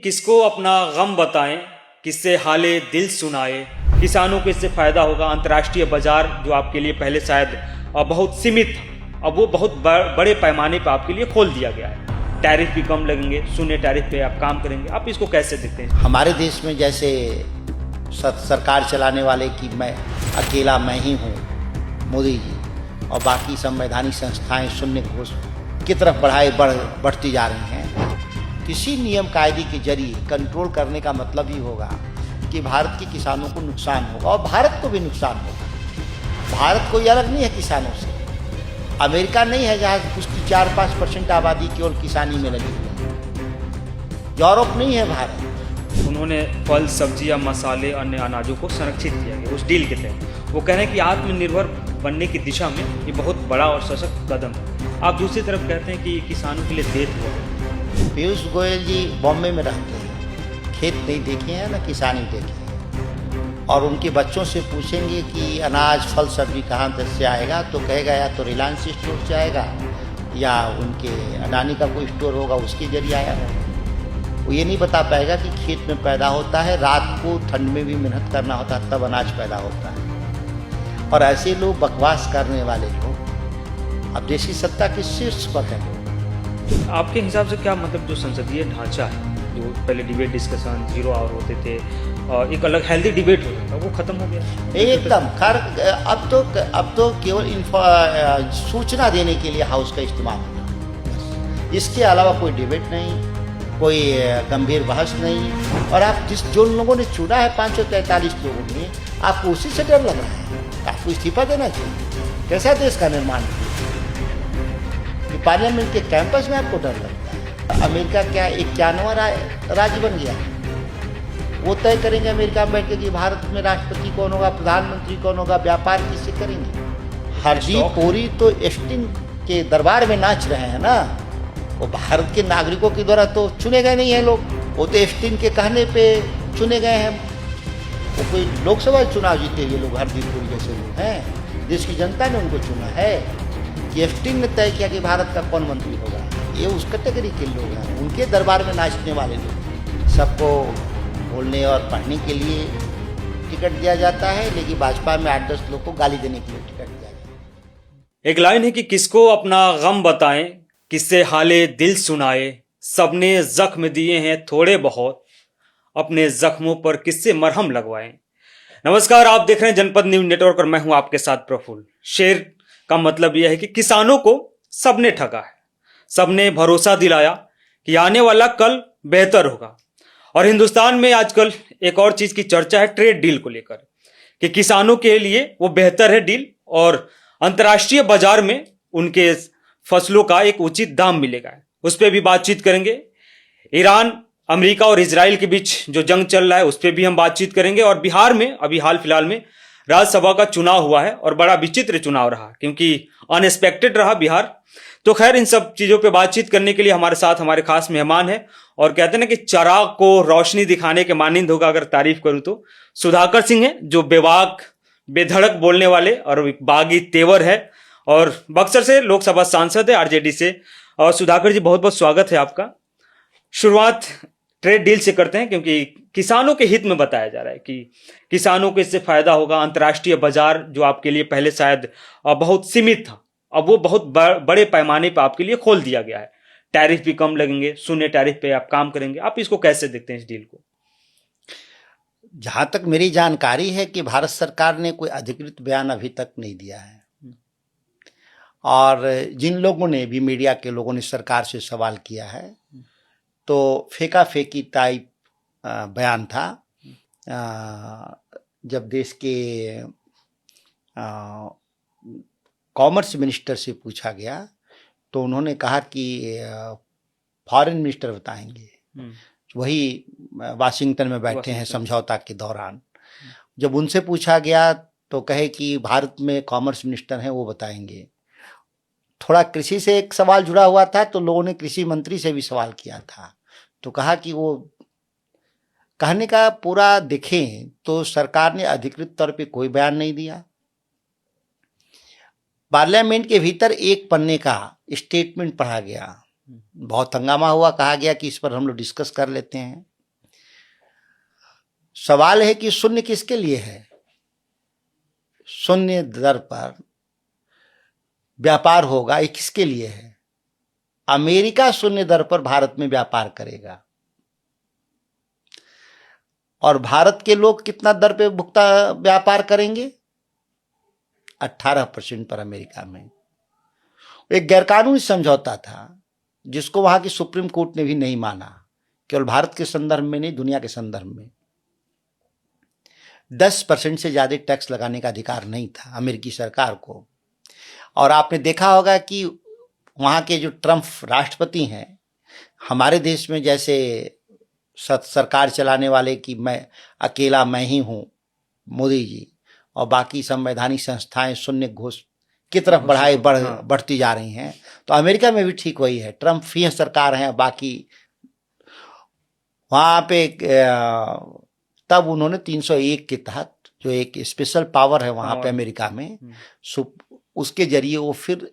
किसको अपना गम बताएं, किससे हाले दिल सुनाए। किसानों को इससे फायदा होगा। अंतर्राष्ट्रीय बाजार जो आपके लिए पहले शायद बहुत सीमित था, अब वो बहुत बड़े पैमाने पर आपके लिए खोल दिया गया है। टैरिफ भी कम लगेंगे, शून्य टैरिफ पे आप काम करेंगे। आप इसको कैसे देखते हैं? हमारे देश में जैसे सरकार चलाने वाले कि मैं अकेला मैं ही हूँ मोदी जी, और बाकी संवैधानिक संस्थाएं शून्य घोष की तरफ बढ़ती जा रही हैं। किसी नियम कायदे के जरिए कंट्रोल करने का मतलब ही होगा कि भारत के किसानों को नुकसान होगा और भारत को भी नुकसान होगा। भारत कोई अलग नहीं है किसानों से। अमेरिका नहीं है जहाँ उसकी 4-5% आबादी केवल किसानी में लगी हुई है। यूरोप नहीं है भारत। उन्होंने फल, सब्जी या मसाले, अन्य अनाजों को संरक्षित किया गया उस डील के तहत। वो कह रहे हैं कि आत्मनिर्भर बनने की दिशा में ये बहुत बड़ा और सशक्त कदम है। आप दूसरी तरफ कहते हैं कि किसानों के लिए देत हुआ। पीयूष गोयल जी बॉम्बे में रहते हैं, खेत नहीं देखे हैं ना किसानी देखे हैं, और उनके बच्चों से पूछेंगे कि अनाज फल सब्जी कहाँ से आएगा तो कहेगा या तो रिलायंस स्टोर से आएगा या उनके अडानी का कोई स्टोर होगा उसके जरिए आया है। वो ये नहीं बता पाएगा कि खेत में पैदा होता है, रात को ठंड में भी मेहनत करना होता है तब अनाज पैदा होता है। और ऐसे लोग बकवास करने वाले लोग अब देशी सत्ता के शीर्ष पर हैं। आपके हिसाब से क्या मतलब जो संसदीय ढांचा है, जो पहले डिबेट डिस्कशन 0 आवर होते थे और एक अलग हेल्दी डिबेट होता था, वो खत्म हो गया एकदम। अब तो केवल सूचना देने के लिए हाउस का इस्तेमाल होगा। इसके अलावा कोई डिबेट नहीं, कोई गंभीर बहस नहीं। और आप जो लोगों ने चुना है 543 लोगों ने, आपको उसी से डर लग रहा है। आपको इस्तीफा देना चाहिए। कैसा देश का निर्माण है? पार्लियामेंट के कैंपस में आपको डर लगता है? अमेरिका क्या 91वां राज्य बन गया? वो तय करेंगे अमेरिका में बैठ के कि भारत में राष्ट्रपति कौन होगा, प्रधानमंत्री कौन होगा, व्यापार किससे करेंगे। हरदीप पुरी तो एस्टिन के दरबार में नाच रहे हैं ना। वो भारत के नागरिकों के द्वारा तो चुने गए नहीं हैं लोग, वो तो एस्टिन के कहने पे चुने गए हैं। वो कोई लोकसभा चुनाव जीते हुए लोग हरदीप पुरी जैसे लोग हैं। देश की जनता ने उनको चुना है कि एस्टिन ने तय किया कि भारत का कौन मंत्री होगा। ये उस कैटेगरी के लोग हैं, उनके दरबार में नाचने वाले लोग। सबको बोलने और पढ़ने के लिए टिकट दिया जाता है, लेकिन भाजपा में 8-10 लोग को गाली देने के लिए टिकट दिया जाता है। एक लाइन है कि किसको अपना गम बताएं, किससे हाले दिल सुनाए। सबने जख्म दिए हैं थोड़े बहुत, अपने जख्मों पर किससे मरहम लगवाएं। नमस्कार, आप देख रहे हैं जनपद न्यूज नेटवर्क और मैं हूं आपके साथ प्रफुल्ल। शेर का मतलब यह है कि किसानों को सबने ठगा है, सबने भरोसा दिलाया कि आने वाला कल बेहतर होगा। और हिंदुस्तान में आजकल एक और चीज की चर्चा है ट्रेड डील को लेकर, कि किसानों के लिए वो बेहतर है डील और अंतर्राष्ट्रीय बाजार में उनके फसलों का एक उचित दाम मिलेगा। उस पर भी बातचीत करेंगे। ईरान, अमेरिका और इजराइल के बीच जो जंग चल रहा है उस पर भी हम बातचीत करेंगे। और बिहार में अभी हाल फिलहाल में राज्यसभा का चुनाव हुआ है और बड़ा विचित्र चुनाव रहा, क्योंकि अनएक्सपेक्टेड रहा बिहार। तो खैर, इन सब चीजों पे बातचीत करने के लिए हमारे साथ हमारे खास मेहमान हैं। और कहते हैं ना कि चिराग को रोशनी दिखाने के मानिंद होगा अगर तारीफ करूं तो सुधाकर सिंह है, जो बेबाक बेधड़क बोलने वाले और बागी तेवर है, और बक्सर से लोकसभा सांसद है आरजेडी से। और सुधाकर जी, बहुत बहुत स्वागत है आपका। शुरुआत ट्रेड डील से करते हैं, क्योंकि किसानों के हित में बताया जा रहा है कि किसानों को इससे फायदा होगा। अंतर्राष्ट्रीय बाजार जो आपके लिए पहले शायद बहुत सीमित था, अब वो बहुत बड़े पैमाने पर आपके लिए खोल दिया गया है। टैरिफ भी कम लगेंगे, शून्य टैरिफ पे आप काम करेंगे। आप इसको कैसे देखते हैं इस डील को? जहां तक मेरी जानकारी है कि भारत सरकार ने कोई अधिकृत बयान अभी तक नहीं दिया है, और जिन लोगों ने भी, मीडिया के लोगों ने सरकार से सवाल किया है तो फेंका फेंकी टाइप बयान था। जब देश के कॉमर्स मिनिस्टर से पूछा गया तो उन्होंने कहा कि फॉरेन मिनिस्टर बताएंगे। वही वाशिंगटन में बैठे हैं समझौता के दौरान। जब उनसे पूछा गया तो कहे कि भारत में कॉमर्स मिनिस्टर हैं, वो बताएंगे। थोड़ा कृषि से एक सवाल जुड़ा हुआ था तो लोगों ने कृषि मंत्री से भी सवाल किया था, तो कहा कि वो कहने का पूरा देखें तो सरकार ने अधिकृत तौर पे कोई बयान नहीं दिया। पार्लियामेंट के भीतर एक पन्ने का स्टेटमेंट पढ़ा गया, बहुत हंगामा हुआ, कहा गया कि इस पर हम लोग डिस्कस कर लेते हैं। सवाल है कि शून्य किसके लिए है? शून्य दर पर व्यापार होगा, ये किसके लिए है? अमेरिका शून्य दर पर भारत में व्यापार करेगा और भारत के लोग कितना दर पे व्यापार करेंगे? 18% पर अमेरिका में। एक गैरकानूनी समझौता था जिसको वहां की सुप्रीम कोर्ट ने भी नहीं माना, केवल भारत के संदर्भ में नहीं, दुनिया के संदर्भ में। 10% से ज्यादा टैक्स लगाने का अधिकार नहीं था अमेरिकी सरकार को। और आपने देखा होगा कि वहां के जो ट्रंप राष्ट्रपति हैं, हमारे देश में जैसे सरकार चलाने वाले कि मैं ही हूं, मोदी जी, और बाकी संवैधानिक संस्थाएं शून्य घोष की तरफ बढ़ती जा रही हैं, तो अमेरिका में भी ठीक वही है। ट्रंप ही सरकार है, बाकी वहां पे तब उन्होंने 301 के तहत जो एक स्पेशल पावर है वहां पे अमेरिका में, उसके जरिए वो फिर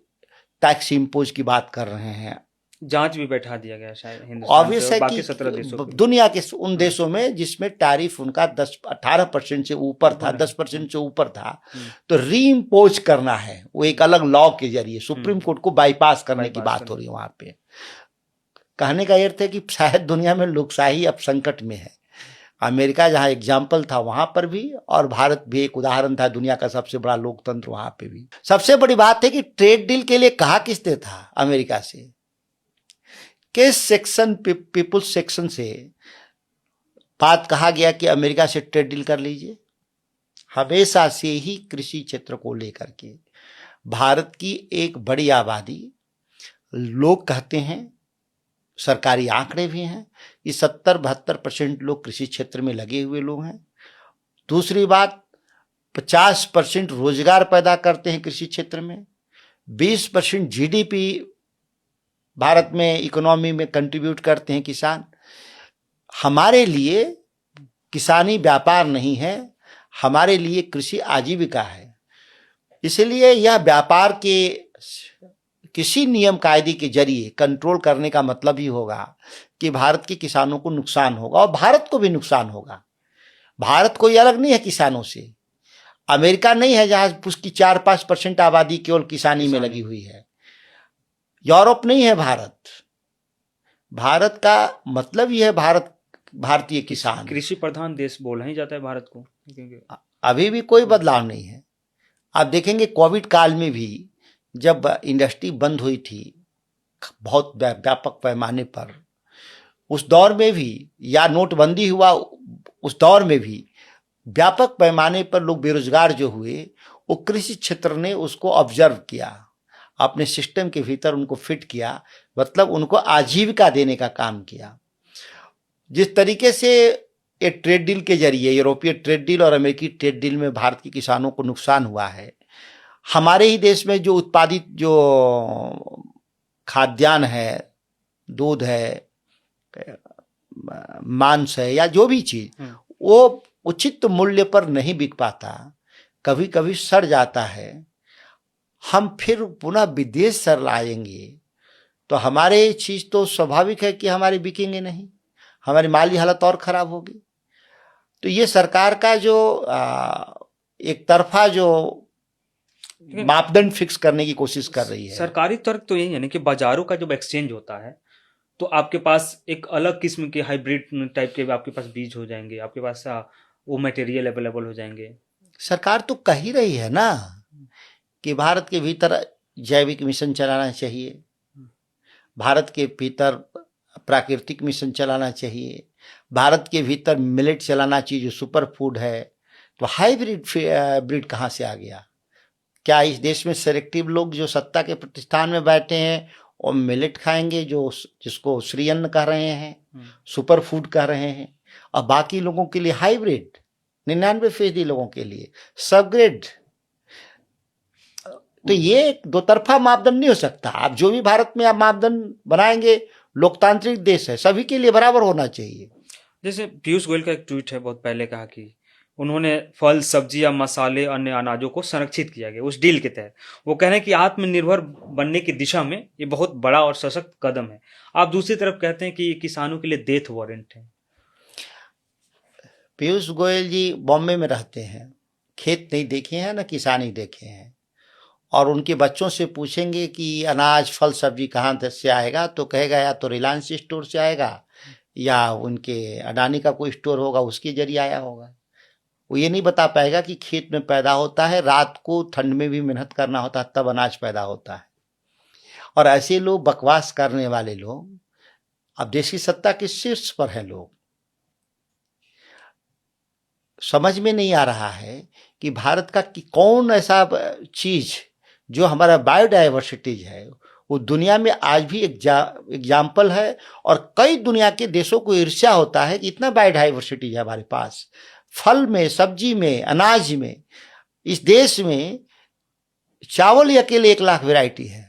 टैक्स इम्पोज की बात कर रहे हैं। जांच भी बैठा दिया गया शायद हिंदुस्तान से बाकी 17 देशों दुनिया के उन देशों में जिसमें टैरिफ उनका 18% से ऊपर था, 10% से ऊपर था, तो री इम्पोज करना है वो एक अलग लॉ के जरिए, सुप्रीम कोर्ट को बाईपास करने की बात हो रही है वहां पे। कहने का अर्थ है कि शायद दुनिया में लोकशाही अब संकट में है। अमेरिका जहां एग्जाम्पल था वहां पर भी, और भारत भी एक उदाहरण था, दुनिया का सबसे बड़ा लोकतंत्र वहां पे भी। सबसे बड़ी बात है कि ट्रेड डील के लिए कहा किसने था अमेरिका से? किस सेक्शन, पीपुल्स सेक्शन से बात कहा गया कि अमेरिका से ट्रेड डील कर लीजिए? हमेशा से ही कृषि क्षेत्र को लेकर के भारत की एक बड़ी आबादी, लोग कहते हैं, सरकारी आंकड़े भी हैं कि 70-72% लोग कृषि क्षेत्र में लगे हुए लोग हैं। दूसरी बात, 50% रोजगार पैदा करते हैं कृषि क्षेत्र में। 20% जीडीपी भारत में इकोनॉमी में कंट्रीब्यूट करते हैं किसान। हमारे लिए किसानी व्यापार नहीं है, हमारे लिए कृषि आजीविका है। इसलिए यह व्यापार के किसी नियम कायदे के जरिए कंट्रोल करने का मतलब ही होगा कि भारत के किसानों को नुकसान होगा और भारत को भी नुकसान होगा। भारत कोई अलग नहीं है किसानों से। अमेरिका नहीं है जहां उसकी 4-5% आबादी केवल किसानी में लगी हुई है। यूरोप नहीं है भारत। भारत का मतलब ही है भारतीय किसान। कृषि प्रधान देश बोला ही जाता है भारत को, क्योंकि अभी भी कोई बदलाव नहीं है। आप देखेंगे कोविड काल में भी जब इंडस्ट्री बंद हुई थी बहुत व्यापक पैमाने पर, उस दौर में भी, या नोटबंदी हुआ उस दौर में भी व्यापक पैमाने पर लोग बेरोजगार जो हुए, वो कृषि क्षेत्र ने उसको ऑब्जर्व किया, अपने सिस्टम के भीतर उनको फिट किया, मतलब उनको आजीविका देने का काम किया। जिस तरीके से ये ट्रेड डील के जरिए, यूरोपीय ट्रेड डील और अमेरिकी ट्रेड डील में भारत के किसानों को नुकसान हुआ है, हमारे ही देश में जो उत्पादित जो खाद्यान्न है, दूध है, मांस है, या जो भी चीज, वो उचित मूल्य पर नहीं बिक पाता, कभी कभी सड़ जाता है। हम फिर पुनः विदेश से लाएंगे तो हमारे चीज तो स्वाभाविक है कि हमारे बिकेंगे नहीं, हमारी माली हालत और खराब होगी। तो ये सरकार का जो एक तरफा जो मापदंड फिक्स करने की कोशिश कर रही है। सरकारी तर्क तो यही है ना कि बाजारों का जब एक्सचेंज होता है तो आपके पास एक अलग किस्म के हाइब्रिड टाइप के आपके पास बीज हो जाएंगे, आपके पास वो मटेरियल अवेलेबल हो जाएंगे। सरकार तो कह ही रही है ना कि भारत के भीतर जैविक मिशन चलाना चाहिए, भारत के भीतर प्राकृतिक मिशन चलाना चाहिए, भारत के भीतर मिलेट चलाना चाहिए जो सुपर फूड है। तो हाइब्रिड ब्रीड कहाँ से आ गया? क्या इस देश में सेलेक्टिव लोग जो सत्ता के प्रतिष्ठान में बैठे हैं और मिलेट खाएंगे, जो जिसको श्रीअन्न कह रहे हैं, सुपर फूड कह रहे हैं, और बाकी लोगों के लिए हाइब्रिड, 99% लोगों के लिए सबग्रेड? तो ये दो तरफा मापदंड नहीं हो सकता। आप जो भी भारत में आप मापदंड बनाएंगे, लोकतांत्रिक देश है, सभी के लिए बराबर होना चाहिए। जैसे पीयूष गोयल का एक ट्वीट है बहुत पहले, कहा कि उन्होंने फल, सब्जियां, मसाले, अन्य अनाजों को संरक्षित किया गया उस डील के तहत। वो कह रहे हैं कि आत्मनिर्भर बनने की दिशा में ये बहुत बड़ा और सशक्त कदम है। आप दूसरी तरफ कहते हैं कि ये किसानों के लिए डेथ वारंट है। पीयूष गोयल जी बॉम्बे में रहते हैं, खेत नहीं देखे हैं, ना किसानी देखे हैं, और उनके बच्चों से पूछेंगे कि अनाज फल सब्जी कहाँ से आएगा, तो कहेगा या तो रिलायंस स्टोर से आएगा या उनके अडानी का कोई स्टोर होगा उसके जरिए आया होगा। वो ये नहीं बता पाएगा कि खेत में पैदा होता है, रात को ठंड में भी मेहनत करना होता है, तब अनाज पैदा होता है। और ऐसे लोग, बकवास करने वाले लोग, अब देश की सत्ता के शीर्ष पर हैं लोग। समझ में नहीं आ रहा है कि भारत का कि कौन ऐसा चीज जो हमारा बायोडाइवर्सिटीज है वो दुनिया में आज भी एग्जाम्पल है, और कई दुनिया के देशों को ईर्ष्या होता है कि इतना बायोडाइवर्सिटी है हमारे पास, फल में, सब्जी में, अनाज में। इस देश में चावल ही अकेले 1 लाख वैरायटी है।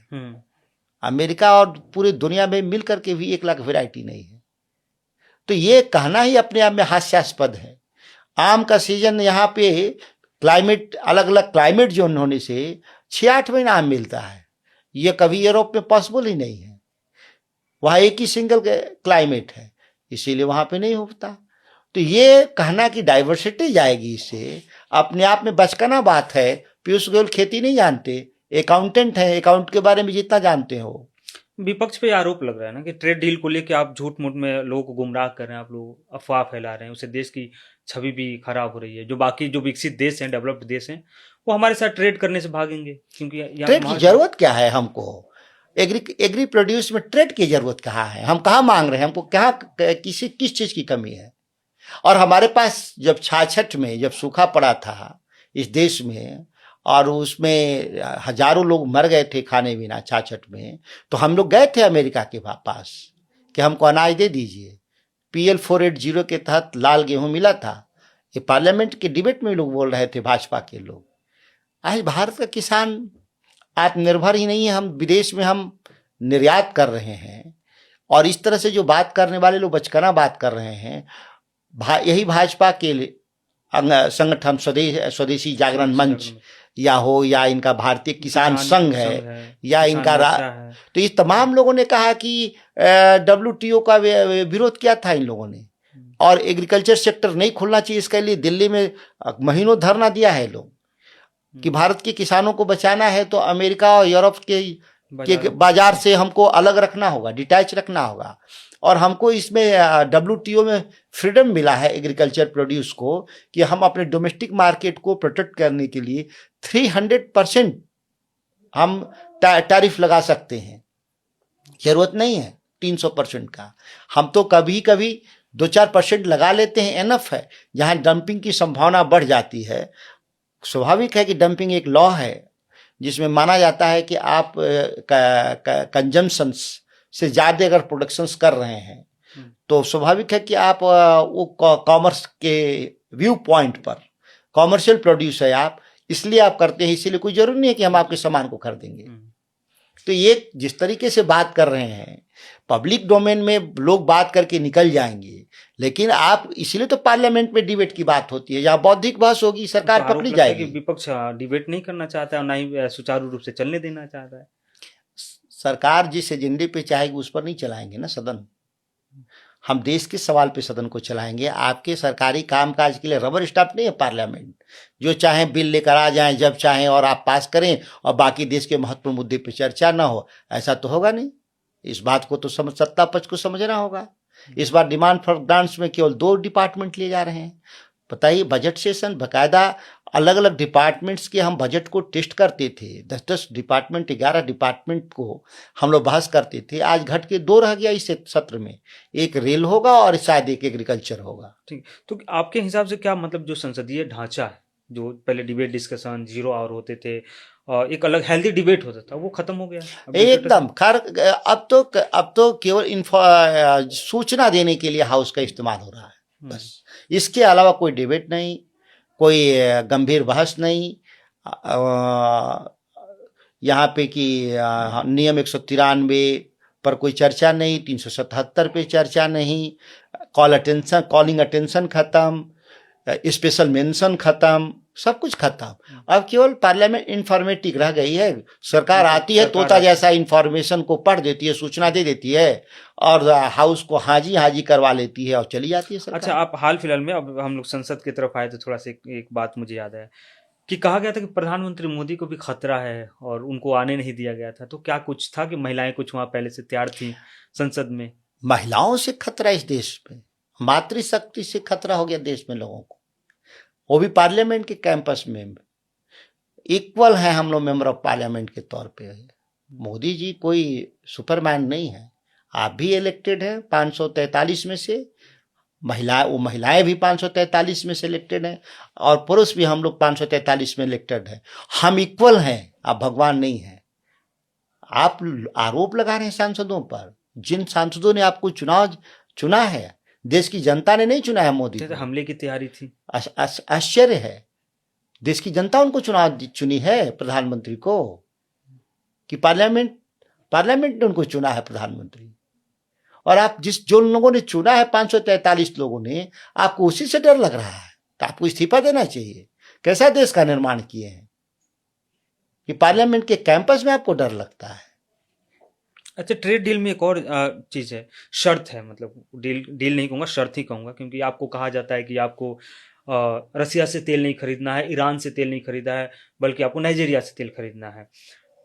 अमेरिका और पूरी दुनिया में मिलकर के भी 1 लाख वैरायटी नहीं है। तो ये कहना ही अपने आप में हास्यास्पद है। आम का सीजन यहाँ पे क्लाइमेट, अलग अलग क्लाइमेट जो होने से 6-8 महीना आम मिलता है। ये कभी यूरोप में पॉसिबल ही नहीं है। वहाँ एक ही सिंगल क्लाइमेट है, इसीलिए वहाँ पे नहीं होता। तो ये कहना कि डाइवर्सिटी जाएगी इससे, अपने आप में बचकाना बात है। पीयूष गोयल खेती नहीं जानते, अकाउंटेंट है, अकाउंट के बारे में जितना जानते हो। विपक्ष पे आरोप लग रहा है ना कि ट्रेड डील को लेकर आप झूठ मूठ में लोगों को गुमराह कर रहे हैं, आप लोग अफवाह फैला रहे हैं, उससे देश की छवि भी खराब हो रही है। जो बाकी जो विकसित देश हैं, डेवलप्ड देश हैं, वो हमारे साथ ट्रेड करने से भागेंगे, क्योंकि ट्रेड की जरूरत क्या है हमको? एग्री प्रोड्यूस में ट्रेड की जरूरत कहाँ है? हम कहाँ मांग रहे हैं? हमको कहाँ किस चीज की कमी है? और हमारे पास जब 66 में जब सूखा पड़ा था इस देश में, और उसमें हजारों लोग मर गए थे खाने बिना 66 में, तो हम लोग गए थे अमेरिका के पास कि हमको अनाज दे दीजिए। PL 480 के तहत लाल गेहूं मिला था। ये पार्लियामेंट के डिबेट में लोग बोल रहे थे, भाजपा के लोग। आज भारत का किसान आत्मनिर्भर ही नहीं है, हम विदेश में हम निर्यात कर रहे हैं। और इस तरह से जो बात करने वाले लोग बचकाना बात कर रहे हैं, यही भाजपा के संगठन स्वदेशी जागरण मंच या हो, या इनका भारतीय किसान संघ है, या इनका तो ये तमाम लोगों ने कहा कि WTO का विरोध किया था इन लोगों ने, और एग्रीकल्चर सेक्टर नहीं खुलना चाहिए, इसके लिए दिल्ली में महीनों धरना दिया है लोग कि भारत के किसानों को बचाना है तो अमेरिका और यूरोप के बाजार से हमको अलग रखना होगा, डिटैच रखना होगा। और हमको इसमें WTO में फ्रीडम मिला है एग्रीकल्चर प्रोड्यूस को, कि हम अपने डोमेस्टिक मार्केट को प्रोटेक्ट करने के लिए 300% हम टैरिफ लगा सकते हैं। जरूरत नहीं है 300% का। हम तो कभी कभी 2-4% लगा लेते हैं, एनफ है। जहां डंपिंग की संभावना बढ़ जाती है, स्वाभाविक है कि डंपिंग एक लॉ है जिसमें माना जाता है कि आप कंजम्पशन से ज़्यादा अगर प्रोडक्शंस कर रहे हैं तो स्वाभाविक है कि आप वो कॉमर्स के व्यू पॉइंट पर, कॉमर्शियल प्रोड्यूस है आप, इसलिए आप करते हैं, इसीलिए कोई जरूरी नहीं है कि हम आपके सामान को खरीदेंगे। तो ये जिस तरीके से बात कर रहे हैं, पब्लिक डोमेन में लोग बात करके निकल जाएंगे, लेकिन आप इसीलिए तो पार्लियामेंट में डिबेट की बात होती है, जहाँ बौद्धिक बहस होगी सरकार पकड़ी जाएगी। विपक्ष डिबेट नहीं करना चाहता है और ना ही सुचारू रूप से चलने देना चाहता है। सरकार जिस एजेंडे पे चाहेगी उस पर नहीं चलाएंगे ना सदन। हम देश के सवाल पे सदन को चलाएंगे। आपके सरकारी कामकाज के लिए रबर स्टाम्प नहीं है पार्लियामेंट, जो चाहे बिल लेकर आ जाएं जब चाहें और आप पास करें और बाकी देश के महत्वपूर्ण मुद्दे पे चर्चा ना हो, ऐसा तो होगा नहीं। इस बात को तो सत्ता पक्ष को समझना होगा। इस बार डिमांड फॉर ग्रांट्स में केवल 2 डिपार्टमेंट लिए जा रहे हैं। बताइए, बजट सेशन बकायदा अलग अलग डिपार्टमेंट्स के हम बजट को टेस्ट करते थे, 10-10 डिपार्टमेंट, 11 डिपार्टमेंट को हम लोग बहस करते थे। आज घट के 2 रह गया इस सत्र में, एक रेल होगा और शायद एक एग्रीकल्चर होगा। ठीक, तो आपके हिसाब से क्या मतलब जो संसदीय ढांचा है, जो पहले डिबेट डिस्कशन 0 आवर होते थे और एक अलग हेल्दी डिबेट होता था, वो खत्म हो गया एकदम। खैर अब तो केवल सूचना देने के लिए हाउस का इस्तेमाल हो रहा है, बस। इसके अलावा कोई डिबेट नहीं, कोई गंभीर बहस नहीं। यहाँ पे कि नियम 193 पर कोई चर्चा नहीं, 377 पे चर्चा नहीं, कॉलिंग अटेंशन खत्म, स्पेशल मेंशन खत्म, सब कुछ खत्म। अब केवल पार्लियामेंट इंफॉर्मेटिक रह गई है। सरकार आती है, सरकार तोता आती जैसा इंफॉर्मेशन को पढ़ देती है, सूचना दे देती है और हाउस को हाजी हाजी करवा लेती है और चली जाती है सरकार। अच्छा, आप हाल फिलहाल में, अब हम लोग संसद की तरफ आए तो थोड़ा सा एक बात मुझे याद है कि कहा गया था कि प्रधानमंत्री मोदी को भी खतरा है और उनको आने नहीं दिया गया था। तो क्या कुछ था कि महिलाएं कुछ वहां पहले से तैयार थी संसद में? महिलाओं से खतरा इस देश में, मातृशक्ति से खतरा हो गया देश में लोगों को, वो भी पार्लियामेंट के कैंपस में। इक्वल है हम लोग मेंबर ऑफ पार्लियामेंट के तौर पे। मोदी जी कोई सुपरमैन नहीं है। आप भी इलेक्टेड हैं 543 में से, वो महिलाएं भी 543 में से इलेक्टेड हैं और पुरुष भी हम लोग 543 में इलेक्टेड हैं। हम इक्वल हैं, आप भगवान नहीं हैं। आप आरोप लगा रहे हैं सांसदों पर। जिन सांसदों ने आपको चुना है, देश की जनता ने नहीं चुना है मोदी को। हमले की तैयारी थी। आश्चर्य है, देश की जनता उनको चुनी है प्रधानमंत्री को, कि पार्लियामेंट ने उनको चुना है प्रधानमंत्री। और आप जो लोगों ने चुना है 543 लोगों ने, आपको उसी से डर लग रहा है तो आपको इस्तीफा देना चाहिए। कैसा देश का निर्माण किए हैं कि पार्लियामेंट के कैंपस में आपको डर लगता है। अच्छा, ट्रेड डील में एक और चीज़ है, शर्त है, मतलब डील नहीं कहूँगा, शर्त ही कहूँगा, क्योंकि आपको कहा जाता है कि आपको रसिया से तेल नहीं खरीदना है, ईरान से तेल नहीं खरीदा है, बल्कि आपको नाइजीरिया से तेल खरीदना है।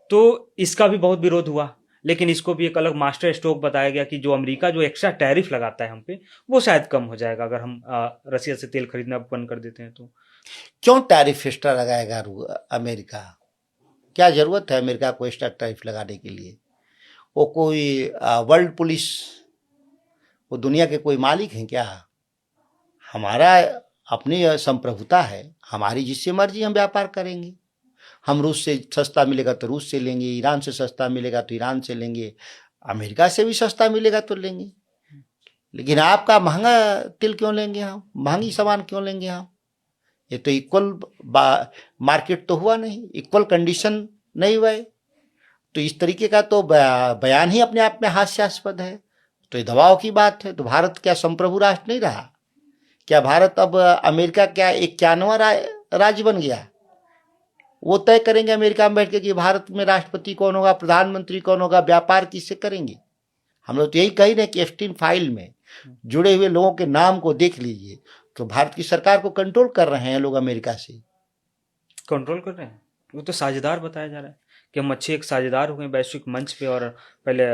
तो इसका भी बहुत विरोध हुआ, लेकिन इसको भी एक अलग मास्टर स्ट्रोक बताया गया कि जो अमेरिका जो एक्स्ट्रा टैरिफ लगाता है हम पे, वो शायद कम हो जाएगा अगर हम रसिया से तेल खरीदना बंद कर देते हैं। तो क्यों टैरिफ एक्स्ट्रा लगाएगा अमेरिका? क्या जरूरत है अमेरिका को एक्स्ट्रा टैरिफ लगाने के लिए? वो कोई वर्ल्ड पुलिस, वो दुनिया के कोई मालिक हैं क्या? हमारा अपनी संप्रभुता है, हमारी जिससे मर्जी हम व्यापार करेंगे। हम रूस से सस्ता मिलेगा तो रूस से लेंगे, ईरान से सस्ता मिलेगा तो ईरान से लेंगे, अमेरिका से भी सस्ता मिलेगा तो लेंगे। लेकिन आपका महंगा तेल क्यों लेंगे हम? महंगी सामान क्यों लेंगे हम? ये तो इक्वल मार्केट तो हुआ नहीं, इक्वल कंडीशन नहीं हुआ है। तो इस तरीके का तो बयान ही अपने आप में हास्यास्पद है। तो ये दबाव की बात है। तो भारत क्या संप्रभु राष्ट्र नहीं रहा? क्या भारत अब अमेरिका क्या 91वां राज्य बन गया? वो तय करेंगे अमेरिका में बैठ के कि भारत में राष्ट्रपति कौन होगा, प्रधानमंत्री कौन होगा, व्यापार किससे करेंगे। हम लोग तो यही कही रहे कि एप्स्टीन फाइल में जुड़े हुए लोगों के नाम को देख लीजिए, तो भारत की सरकार को कंट्रोल कर रहे हैं लोग, अमेरिका से कंट्रोल कर रहे हैं। वो तो साझेदार बताया जा रहा है कि हम अच्छे एक साझेदार हो गए वैश्विक मंच पे, और पहले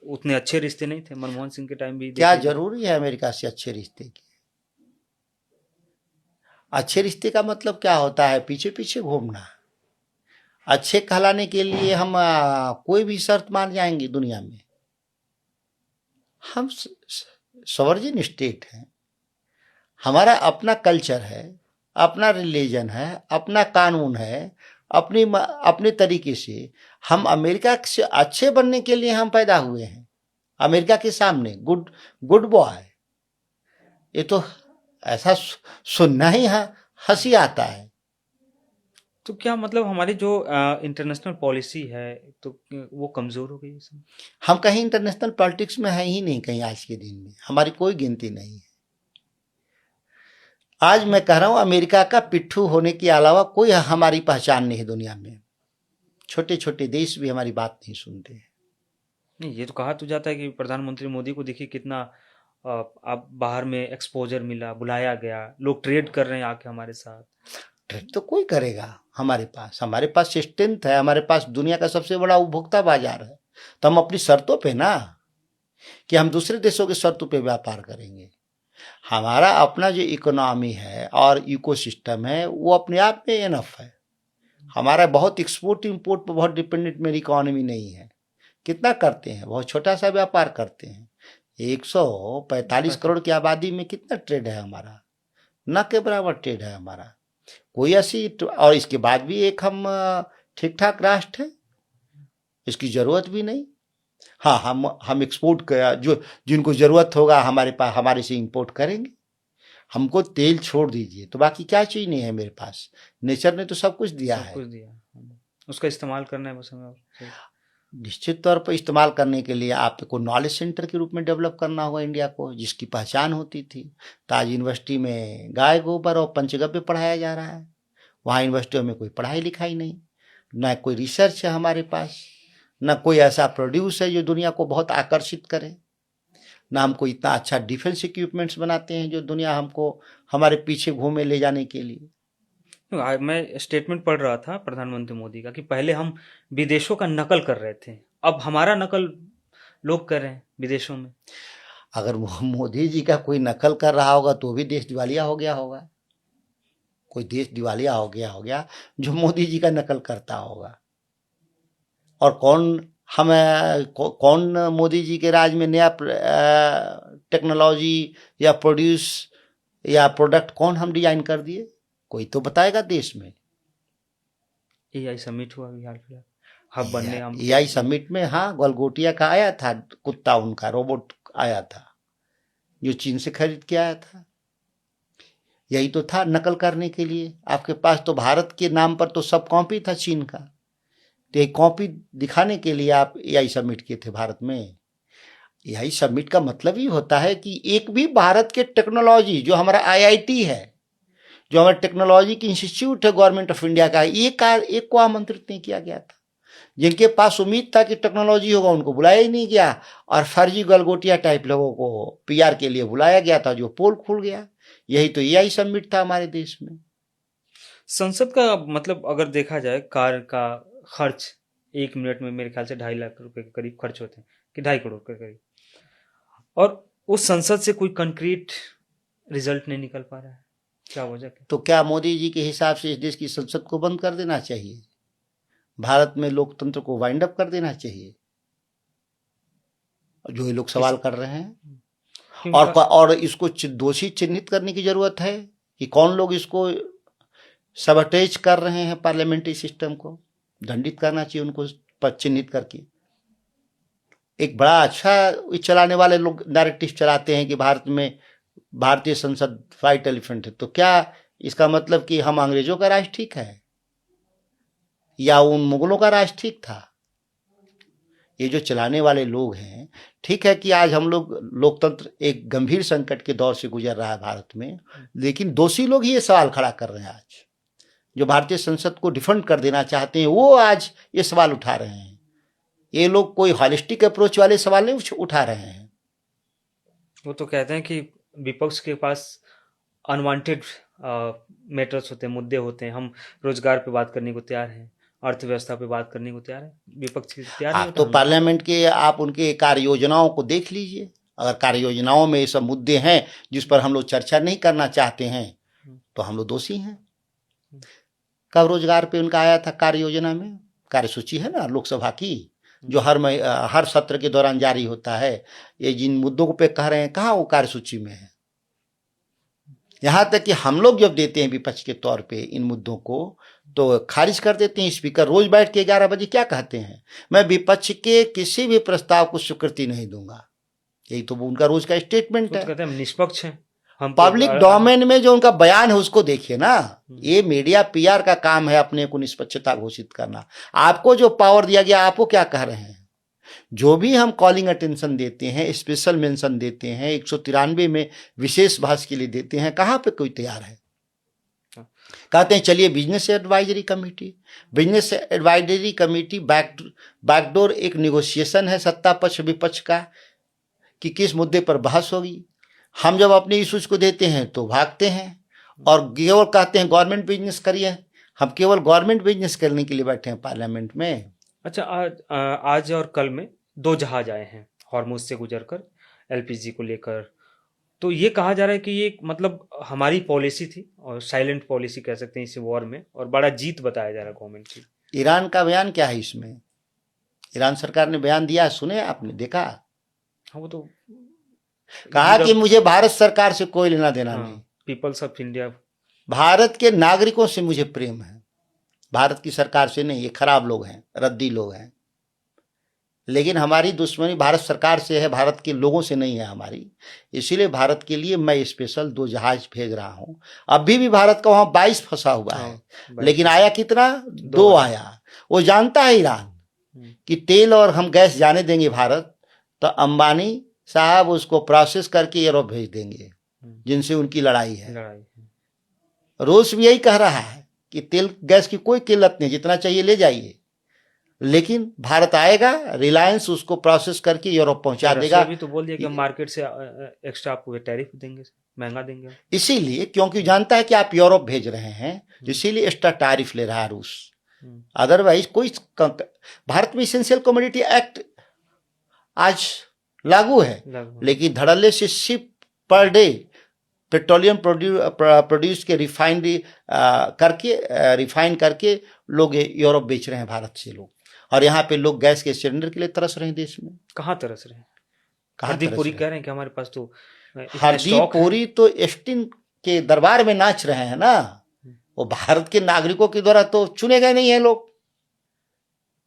उतने अच्छे रिश्ते नहीं थे, मनमोहन सिंह के टाइम भी। क्या जरूरी है अमेरिका से अच्छे रिश्ते की? अच्छे रिश्ते का मतलब क्या होता है? पीछे पीछे घूमना। अच्छे कहलाने के लिए हम कोई भी शर्त मान जाएंगे दुनिया में। हम सॉवरेन स्टेट हैं, हमारा अपना कल्चर है, अपना रिलीजन है, अपना कानून है, अपने तरीके से। हम अमेरिका से अच्छे बनने के लिए हम पैदा हुए हैं, अमेरिका के सामने गुड बॉय। ये तो ऐसा सुनना ही हंसी आता है। तो क्या मतलब हमारी जो इंटरनेशनल पॉलिसी है तो वो कमजोर हो गई? हम कहीं इंटरनेशनल पॉलिटिक्स में है ही नहीं, कहीं आज के दिन में हमारी कोई गिनती नहीं है। आज मैं कह रहा हूं, अमेरिका का पिट्ठू होने के अलावा कोई हमारी पहचान नहीं है दुनिया में। छोटे छोटे देश भी हमारी बात नहीं सुनते हैं। नहीं, ये तो कहा तो जाता है कि प्रधानमंत्री मोदी को देखिए कितना आप बाहर में एक्सपोजर मिला, बुलाया गया, लोग ट्रेड कर रहे हैं आके हमारे साथ। ट्रेड तो कोई करेगा हमारे पास स्ट्रेंथ है, हमारे पास दुनिया का सबसे बड़ा उपभोक्ता बाजार है। तो हम अपनी शर्तों पे ना, कि हम दूसरे देशों की शर्तों पे व्यापार करेंगे। हमारा अपना जो इकोनॉमी है और इकोसिस्टम है वो अपने आप में इनफ है। हमारा बहुत एक्सपोर्ट इंपोर्ट पर बहुत डिपेंडेंट मेरी इकोनॉमी नहीं है। कितना करते हैं? बहुत छोटा सा व्यापार करते हैं। 145 करोड़ की आबादी में कितना ट्रेड है हमारा? न के बराबर ट्रेड है हमारा। कोई ऐसी, और इसके बाद भी एक हम ठीक ठाक राष्ट्र है, इसकी जरूरत भी नहीं। हाँ, हम एक्सपोर्ट कर, जो जिनको जरूरत होगा हमारे से इंपोर्ट करेंगे। हमको तेल छोड़ दीजिए तो बाकी क्या चीज नहीं है मेरे पास। नेचर ने तो सब कुछ दिया है, उसका इस्तेमाल करना है बस हमें। निश्चित तौर पर इस्तेमाल करने के लिए आपको नॉलेज सेंटर के रूप में डेवलप करना होगा इंडिया को, जिसकी पहचान होती थी। तो आज यूनिवर्सिटी में गाय गोबर और पंचगव्य पढ़ाया जा रहा है। वहाँ यूनिवर्सिटियों में कोई पढ़ाई लिखाई नहीं, ना कोई रिसर्च है हमारे पास, ना कोई ऐसा प्रोड्यूस है जो दुनिया को बहुत आकर्षित करे, ना हम कोई इतना अच्छा डिफेंस इक्विपमेंट्स बनाते हैं जो दुनिया हमको हमारे पीछे घूमे ले जाने के लिए। मैं स्टेटमेंट पढ़ रहा था प्रधानमंत्री मोदी का कि पहले हम विदेशों का नकल कर रहे थे, अब हमारा नकल लोग कर रहे हैं विदेशों में। अगर मोदी जी का कोई नकल कर रहा होगा तो भी देश दिवालिया हो गया होगा। कोई देश दिवालिया हो गया जो मोदी जी का नकल करता होगा। और कौन मोदी जी के राज में नया टेक्नोलॉजी या प्रोड्यूस या प्रोडक्ट कौन हम डिजाइन कर दिए, कोई तो बताएगा देश में। एआई समिट हुआ अभी हाल फिलहाल, हब बनने हम एआई समिट में, हाँ, गलगोटिया का आया था कुत्ता, उनका रोबोट आया था जो चीन से खरीद के आया था। यही तो था नकल करने के लिए। आपके पास तो भारत के नाम पर तो सब कॉपी था चीन का, तो एक कॉपी दिखाने के लिए आप एआई समिट किए थे भारत में। एआई समिट का मतलब ही होता है कि एक भी भारत के टेक्नोलॉजी जो हमारा आईआईटी है, जो हमारा टेक्नोलॉजी की इंस्टीट्यूट है गवर्नमेंट ऑफ इंडिया का, एक को आमंत्रित नहीं किया गया था। जिनके पास उम्मीद था कि टेक्नोलॉजी होगा उनको बुलाया ही नहीं गया, और फर्जी गलगोटिया टाइप लोगों को पीआर के लिए बुलाया गया था, जो पोल खुल गया। यही तो एआई समिट था हमारे देश में। संसद का मतलब अगर देखा जाए, कार का खर्च 1 मिनट में मेरे ख्याल से 2.5 लाख रुपए के करीब खर्च होते हैं, कि 2.5 करोड़ के करीब, और उस संसद से कोई कंक्रीट रिजल्ट नहीं निकल पा रहा है। क्या वजह है? तो क्या मोदी जी के हिसाब से इस देश की संसद को बंद कर देना चाहिए? भारत में लोकतंत्र को वाइंड अप कर देना चाहिए? जो ये लोग सवाल कर रहे हैं, और इसको दोषी चिन्हित करने की जरूरत है कि कौन लोग इसको सबटेज कर रहे हैं। पार्लियामेंट्री सिस्टम को दंडित करना चाहिए उनको चिन्हित करके। एक बड़ा अच्छा चलाने वाले लोग नैरेटिव चलाते हैं कि भारत में भारतीय संसद व्हाइट एलिफेंट है। तो क्या इसका मतलब कि हम अंग्रेजों का राज ठीक है या उन मुगलों का राज ठीक था? ये जो चलाने वाले लोग हैं, ठीक है कि आज हम लोग लोकतंत्र एक गंभीर संकट के दौर से गुजर रहा है भारत में, लेकिन दोषी लोग ही ये सवाल खड़ा कर रहे हैं। आज जो भारतीय संसद को डिफंड कर देना चाहते हैं वो आज ये सवाल उठा रहे हैं। ये लोग कोई हॉलिस्टिक अप्रोच वाले सवाल नहीं उठा रहे हैं। वो तो कहते हैं कि विपक्ष के पास अनवांटेड मैटर्स होते हैं, मुद्दे होते हैं। हम रोजगार पे बात करने को तैयार हैं, अर्थव्यवस्था पे बात करने को तैयार है, विपक्ष तैयार नहीं। तो पार्लियामेंट के आप उनके कार्य योजनाओं को देख लीजिए। अगर कार्य योजनाओं में ये सब मुद्दे हैं जिस पर हम लोग चर्चा नहीं करना चाहते हैं तो हम लोग दोषी हैं। कब रोजगार पे उनका आया था कार्य योजना में? कार्यसूची है ना लोकसभा की, जो हर सत्र के दौरान जारी होता है। ये जिन मुद्दों पे कह रहे हैं, कहाँ वो कार्यसूची में है? यहाँ तक कि हम लोग जब देते हैं विपक्ष के तौर पे इन मुद्दों को तो खारिज कर देते हैं। स्पीकर रोज बैठ के 11 बजे क्या कहते हैं, मैं विपक्ष के किसी भी प्रस्ताव को स्वीकृति नहीं दूंगा। यही तो उनका रोज का स्टेटमेंट है। कहते हैं हम निष्पक्ष हैं। हम पब्लिक डोमेन में जो उनका बयान है उसको देखिए ना। ये मीडिया पीआर का काम है अपने को निष्पक्षता घोषित करना। आपको जो पावर दिया गया, आपको क्या कह रहे हैं? जो भी हम कॉलिंग अटेंशन देते हैं, स्पेशल मेंशन देते हैं, 193 में विशेष भाष के लिए देते हैं, कहाँ पे कोई तैयार है? कहते हैं चलिए business advisory committee. Business advisory committee backdoor एक निगोशिएशन है सत्ता पक्ष विपक्ष का कि किस मुद्दे पर बहस होगी। हम जब अपने इश्यूज को देते हैं तो भागते हैं और केवल कहते हैं गवर्नमेंट बिजनेस करिए। हम केवल गवर्नमेंट बिजनेस करने के लिए बैठे हैं पार्लियामेंट में। अच्छा, आज और कल में 2 जहाज आए हैं हॉर्मुज से गुजरकर एलपीजी को लेकर। तो ये कहा जा रहा है कि ये मतलब हमारी पॉलिसी थी और साइलेंट पॉलिसी कह सकते हैं इस वॉर में, और बड़ा जीत बताया जा रहा है गवर्नमेंट की। ईरान का बयान क्या है इसमें? ईरान सरकार ने बयान दिया, सुने आपने, देखा? हाँ, वो तो कहा कि मुझे भारत सरकार से कोई लेना देना नहीं, पीपल्स ऑफ इंडिया, भारत के नागरिकों से मुझे प्रेम है, भारत की सरकार से नहीं। ये खराब लोग हैं, रद्दी लोग हैं। लेकिन हमारी दुश्मनी भारत सरकार से है, भारत के लोगों से नहीं है हमारी। इसीलिए भारत के लिए मैं स्पेशल 2 जहाज भेज रहा हूं। अभी भी भारत का वहां 22 फंसा हुआ है, लेकिन आया कितना? 2 आया। वो जानता है ईरान कि तेल और हम गैस जाने देंगे भारत तो अंबानी साहब उसको प्रोसेस करके यूरोप भेज देंगे, जिनसे उनकी लड़ाई है। रूस भी यही कह रहा है कि तेल गैस की कोई किल्लत नहीं, जितना चाहिए ले जाइए, लेकिन भारत आएगा, रिलायंस उसको प्रोसेस करके यूरोप पहुंचा देगा। रशिया भी तो बोल दिया कि हम मार्केट से एक्स्ट्रा आपको टैरिफ देंगे, महंगा देंगे। इसीलिए, क्योंकि जानता है कि आप यूरोप भेज रहे हैं, इसीलिए एक्स्ट्रा टैरिफ ले रहा है रूस। अदरवाइज कोई भारत में इसेंशियल कमोडिटी एक्ट आज लागू है, लेकिन धड़ल्ले से ship per day petroleum produce के रिफाइन करके लोग यूरोप बेच रहे हैं भारत से लोग, और यहाँ पे लोग गैस के सिलेंडर के लिए तरस रहे हैं देश में। कहाँ तरस रहे हैं? हरदीप पुरी कह रहे हैं कि हमारे पास तो हरदीप पुरी तो एस्टिन के दरबार में नाच रहे हैं ना, वो भारत के नागरिकों के द्वारा तो चुने गए नहीं है लोग,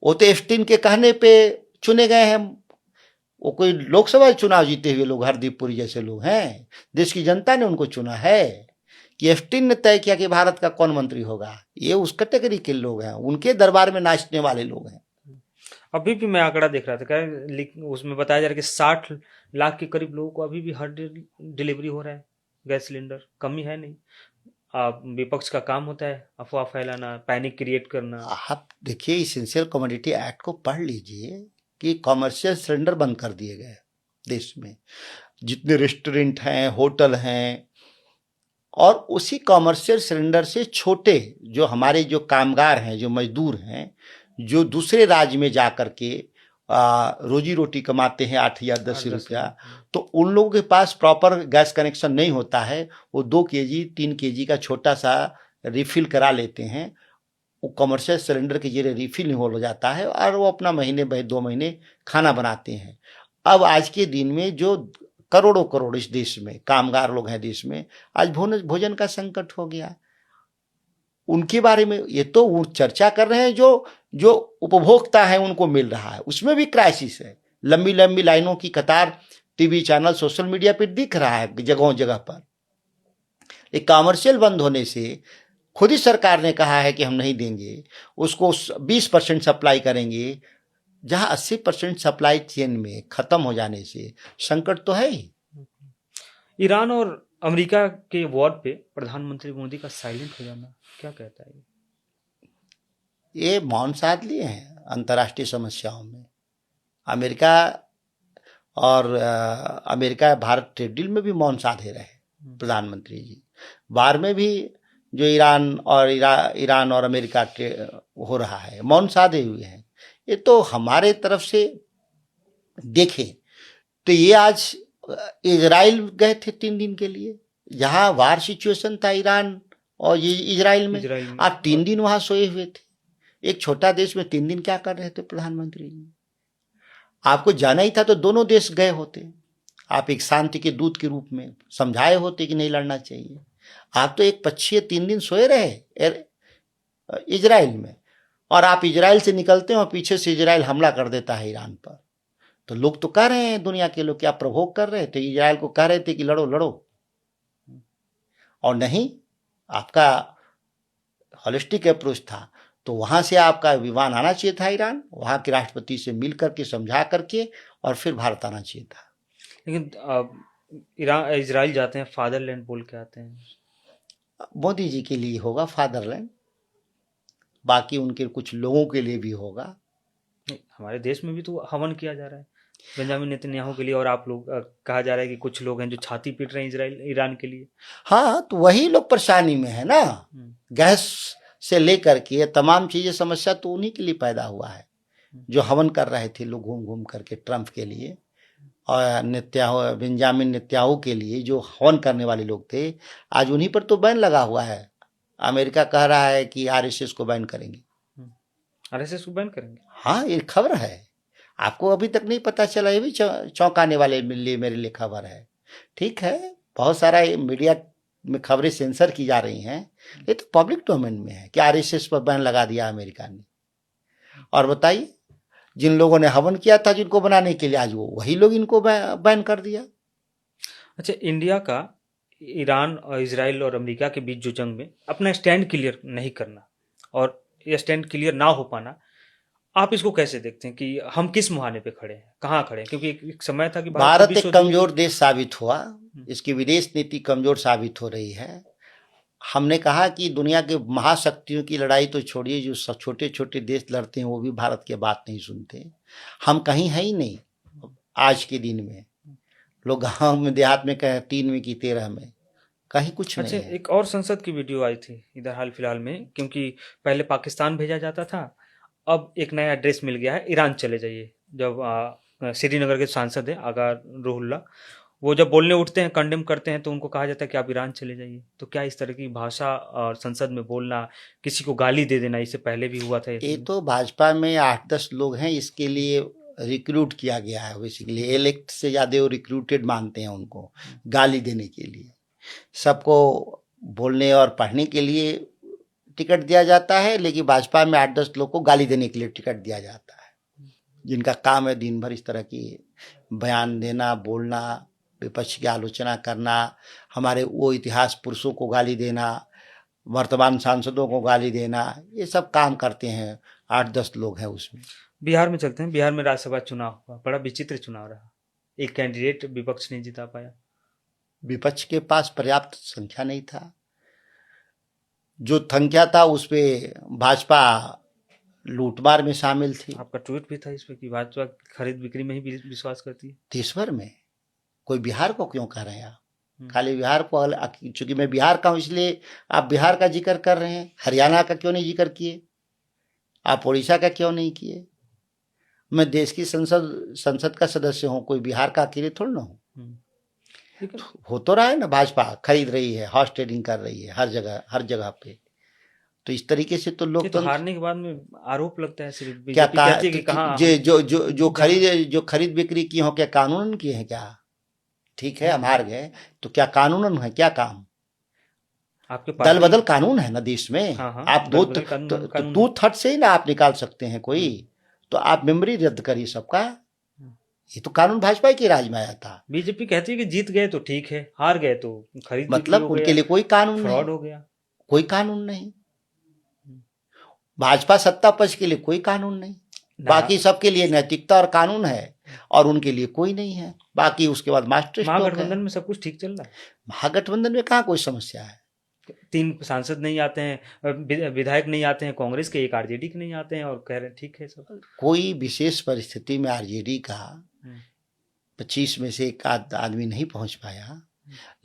वो तो एस्टिन के कहने पे चुने गए हैं। वो कोई लोकसभा चुनाव जीते हुए लोग हरदीप पुरी जैसे लोग हैं, देश की जनता ने उनको चुना है कि एस्टिन ने तय किया कि भारत का कौन मंत्री होगा। ये उस कैटेगरी के लोग हैं, उनके दरबार में नाचने वाले लोग हैं। अभी भी मैं आंकड़ा देख रहा था, क्या उसमें बताया जा रहा है कि 60 लाख के करीब लोगों को अभी भी हर डिलीवरी हो रहा है गैस सिलेंडर, कमी है नहीं। विपक्ष का काम होता है अफवाह फैलाना, पैनिक क्रिएट करना। आप देखिए, इसेंशियल कमोडिटी एक्ट को पढ़ लीजिए कि कॉमर्शियल सिलेंडर बंद कर दिए गए देश में, जितने रेस्टोरेंट हैं, होटल हैं, और उसी कॉमर्शियल सिलेंडर से छोटे जो हमारे जो कामगार हैं, जो मजदूर हैं, जो दूसरे राज्य में जा कर के रोजी रोटी कमाते हैं 8 या 10 रुपया, तो उन लोगों के पास प्रॉपर गैस कनेक्शन नहीं होता है। वो 2 केजी 3 केजी का छोटा सा रिफिल करा लेते हैं, वो कमर्शियल सिलेंडर के जरिए रिफिल हो जाता है, और वो अपना महीने 2 महीने खाना बनाते हैं। अब आज के दिन में जो करोड़ों करोड़ इस देश में कामगार लोग हैं देश में, आज भोजन का संकट हो गया। उनके बारे में ये तो वो चर्चा कर रहे हैं जो उपभोक्ता है उनको मिल रहा है, उसमें भी क्राइसिस है। लंबी लंबी लाइनों की कतार टीवी चैनल सोशल मीडिया पे दिख रहा है जगहों जगह पर। एक कमर्शियल बंद होने से खुद ही सरकार ने कहा है कि हम नहीं देंगे, उसको 20% सप्लाई करेंगे, जहां 80% सप्लाई चेन में खत्म हो जाने से संकट तो है ही। ईरान और अमेरिका के वॉर पे प्रधानमंत्री मोदी का साइलेंट हो जाना, क्या कहता है? ये मौन साध लिए हैं अंतर्राष्ट्रीय समस्याओं में। अमेरिका और अमेरिका भारत ट्रेड डील में भी मौन साधे रहे प्रधानमंत्री जी। बार में भी जो ईरान और अमेरिका हो रहा है, मौन साधे हुए हैं। ये तो हमारे तरफ से देखें तो ये आज इजराइल गए थे 3 दिन के लिए, जहां वार सिचुएशन था ईरान और ये इजराइल में। आप 3 दिन वहां सोए हुए थे। एक छोटा देश में 3 दिन क्या कर रहे थे प्रधानमंत्री जी? आपको जाना ही था तो दोनों देश गए होते, आप एक शांति के दूत के रूप में समझाए होते कि नहीं लड़ना चाहिए। आप तो एक पक्षीय 3 दिन सोए रहे इजराइल में, और आप इजराइल से निकलते हो और पीछे से इजराइल हमला कर देता है ईरान पर। तो लोग तो कह रहे हैं, दुनिया के लोग, क्या प्रोवोक कर रहे थे इजराइल को, कह रहे थे कि लड़ो लड़ो, और नहीं, आपका हॉलिस्टिक अप्रोच था। तो वहां से आपका विमान आना चाहिए था ईरान, वहां के राष्ट्रपति से मिल करके समझा करके, और फिर भारत आना चाहिए था। लेकिन इजराइल जाते हैं, फादरलैंड बोल के आते हैं। मोदी जी के लिए होगा फादरलैंड, बाकी उनके कुछ लोगों के लिए भी होगा। हमारे देश में भी तो हवन किया जा रहा है बेंजामिन नेतन्याहू के लिए, और आप लोग कहा जा रहा है कि कुछ लोग हैं जो छाती पीट रहे हैं ईरान के लिए। हाँ, तो वही लोग परेशानी में है ना। गैस से लेकर के तमाम चीजें, समस्या तो उन्हीं के लिए पैदा हुआ है जो हवन कर रहे थे लोग घूम घूम करके ट्रंप के लिए, और बेंजामिन नेतन्याहू के लिए जो हवन करने वाले लोग थे। आज उन्हीं पर तो बैन लगा हुआ है। अमेरिका कह रहा है कि आरएसएस को बैन करेंगे। आरएसएस को बैन करेंगे? हाँ, ये खबर है, आपको अभी तक नहीं पता चला? ये भी चौंकाने वाले मेरे लिए खबर है। ठीक है, बहुत सारा मीडिया में खबरें सेंसर की जा रही हैं, ये तो पब्लिक डोमेन में है कि आरएसएस पर बैन लगा दिया अमेरिका ने। और बताइए, जिन लोगों ने हवन किया था जिनको बनाने के लिए, आज वो वही लोग इनको बैन कर दिया। अच्छा, इंडिया का ईरान और इजराइल और अमेरिका के बीच जो जंग में अपना स्टैंड क्लियर नहीं करना, और ये स्टैंड क्लियर ना हो पाना, आप इसको कैसे देखते हैं कि हम किस मुहाने पे खड़े हैं, कहाँ खड़े हैं? क्योंकि एक समय था कि भारत एक कमजोर देश साबित हुआ, इसकी विदेश नीति कमजोर साबित हो रही है। हमने कहा कि दुनिया के महाशक्तियों की लड़ाई तो छोड़िए, जो छोटे छोटे देश लड़ते हैं वो भी भारत की बात नहीं सुनते। हम कहीं है ही नहीं आज के दिन में। लोग गांव में देहात में कहें 3 में कि 13 में, कहीं कुछ नहीं है। एक और संसद की वीडियो आई थी इधर हाल फिलहाल में, क्योंकि पहले पाकिस्तान भेजा जाता था, अब एक नया एड्रेस मिल गया है, ईरान चले जाइए। जब श्रीनगर के सांसद हैं आगा रूहुल्ला, वो जब बोलने उठते हैं, कंडेम करते हैं, तो उनको कहा जाता है कि आप ईरान चले जाइए। तो क्या इस तरह की भाषा और संसद में बोलना, किसी को गाली दे देना, इससे पहले भी हुआ था? ये तो भाजपा में 8-10 लोग हैं, इसके लिए रिक्रूट किया गया है। बेसिकली इलेक्ट से ज़्यादा वो रिक्रूटेड मानते हैं उनको, गाली देने के लिए। सबको बोलने और पढ़ने के लिए टिकट दिया जाता है, लेकिन भाजपा में 8-10 लोग को गाली देने के लिए टिकट दिया जाता है, जिनका काम है दिन भर इस तरह की बयान देना, बोलना, विपक्ष की आलोचना करना, हमारे वो इतिहास पुरुषों को गाली देना, वर्तमान सांसदों को गाली देना, ये सब काम करते हैं। 8-10 लोग हैं उसमें। बिहार में चलते हैं। बिहार में राज्यसभा चुनाव हुआ, बड़ा विचित्र चुनाव रहा। एक कैंडिडेट विपक्ष नहीं जिता पाया। विपक्ष के पास पर्याप्त संख्या नहीं था, जो संख्या था उस पे भाजपा लूटमार में शामिल थी। आपका ट्वीट भी था इस पे कि भाजपा खरीद बिक्री में ही विश्वास करती है। देश भर में कोई बिहार को क्यों कह रहे हैं आप? खाली बिहार को, चूंकि मैं बिहार का हूं इसलिए आप बिहार का जिक्र कर रहे हैं। हरियाणा का क्यों नहीं जिक्र किए? आप उड़ीसा का क्यों नहीं किए? मैं देश की संसद का सदस्य हूं, कोई बिहार का अकेले थोड़ा ना हूं। हो तो रहा है ना, भाजपा खरीद रही है, हॉर्स ट्रेडिंग कर रही है हर जगह पे। तो इस तरीके से तो लोग तो हारने के बाद में आरोप लगता है सिर्फ क्या कहती है कि कहाँ जो खरीद बिक्री की हो, क्या कानूनन की है क्या? ठीक है, हम हार गए तो क्या कानूनन है? क्या काम? आपके दल बदल कानून है ना देश में। हाँ, आप 2/3 से ही ना आप निकाल सकते हैं कोई। तो आप मेमोरी रद्द करिए सबका। ये तो कानून भाजपा के राज में आया था। बीजेपी कहती है कि जीत गए तो ठीक है, हार गए तो खरीद मतलब उनके लिए कोई कानून नहीं, फ्रॉड हो गया, कोई कानून नहीं। भाजपा सत्ता पक्ष के लिए कोई कानून नहीं, बाकी सबके लिए नैतिकता और कानून है, और उनके लिए कोई नहीं है। बाकी उसके बाद महागठबंधन में सब कुछ ठीक चल रहा है। महागठबंधन में कहाँ कोई समस्या है? 3 सांसद नहीं आते हैं, विधायक नहीं आते हैं कांग्रेस के, 1 आरजेडी के नहीं आते हैं, और कह रहे हैं ठीक है सब। कोई विशेष परिस्थिति में आरजेडी का 25 में से 1 आदमी नहीं पहुंच पाया,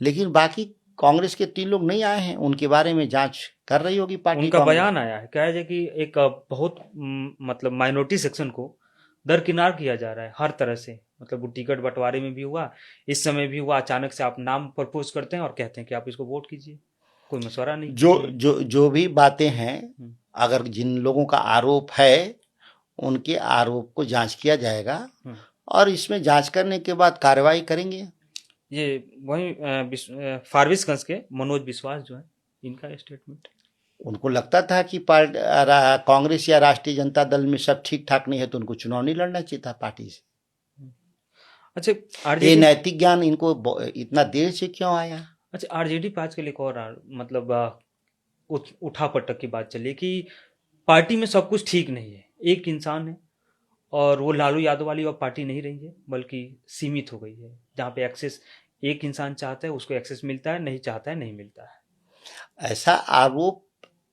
लेकिन बाकी कांग्रेस के 3 लोग नहीं आए हैं। उनके बारे में जांच कर रही होगी पार्टी। उनका बयान आया है, क्या है कि एक बहुत मतलब माइनॉरिटी सेक्शन को दरकिनार किया जा रहा है हर तरह से। मतलब वो टिकट बंटवारे में भी हुआ, इस समय भी हुआ। अचानक से आप नाम प्रपोज करते हैं और कहते हैं कि आप इसको वोट कीजिए, कोई मशवरा नहीं। जो भी बातें हैं, अगर जिन लोगों का आरोप है उनके आरोप को जांच किया जाएगा, और इसमें जांच करने के बाद कार्रवाई करेंगे। ये वही फारबिसगंज के मनोज विश्वास जो है, इनका स्टेटमेंट। उनको लगता था कि कांग्रेस या राष्ट्रीय जनता दल में सब ठीक ठाक नहीं है, तो उनको चुनाव नहीं लड़ना चाहिए था पार्टी से। अच्छा, ये नैतिक ज्ञान इनको इतना देर से क्यों आया? अच्छा, आरजेडी पे आजकल एक और मतलब उठा पटक की बात चली कि पार्टी में सब कुछ ठीक नहीं है। एक इंसान है, और वो लालू यादव वाली अब पार्टी नहीं रही है, बल्कि सीमित हो गई है, जहाँ पे एक्सेस एक इंसान चाहता है उसको एक्सेस मिलता है, नहीं चाहता है नहीं मिलता है। ऐसा आरोप,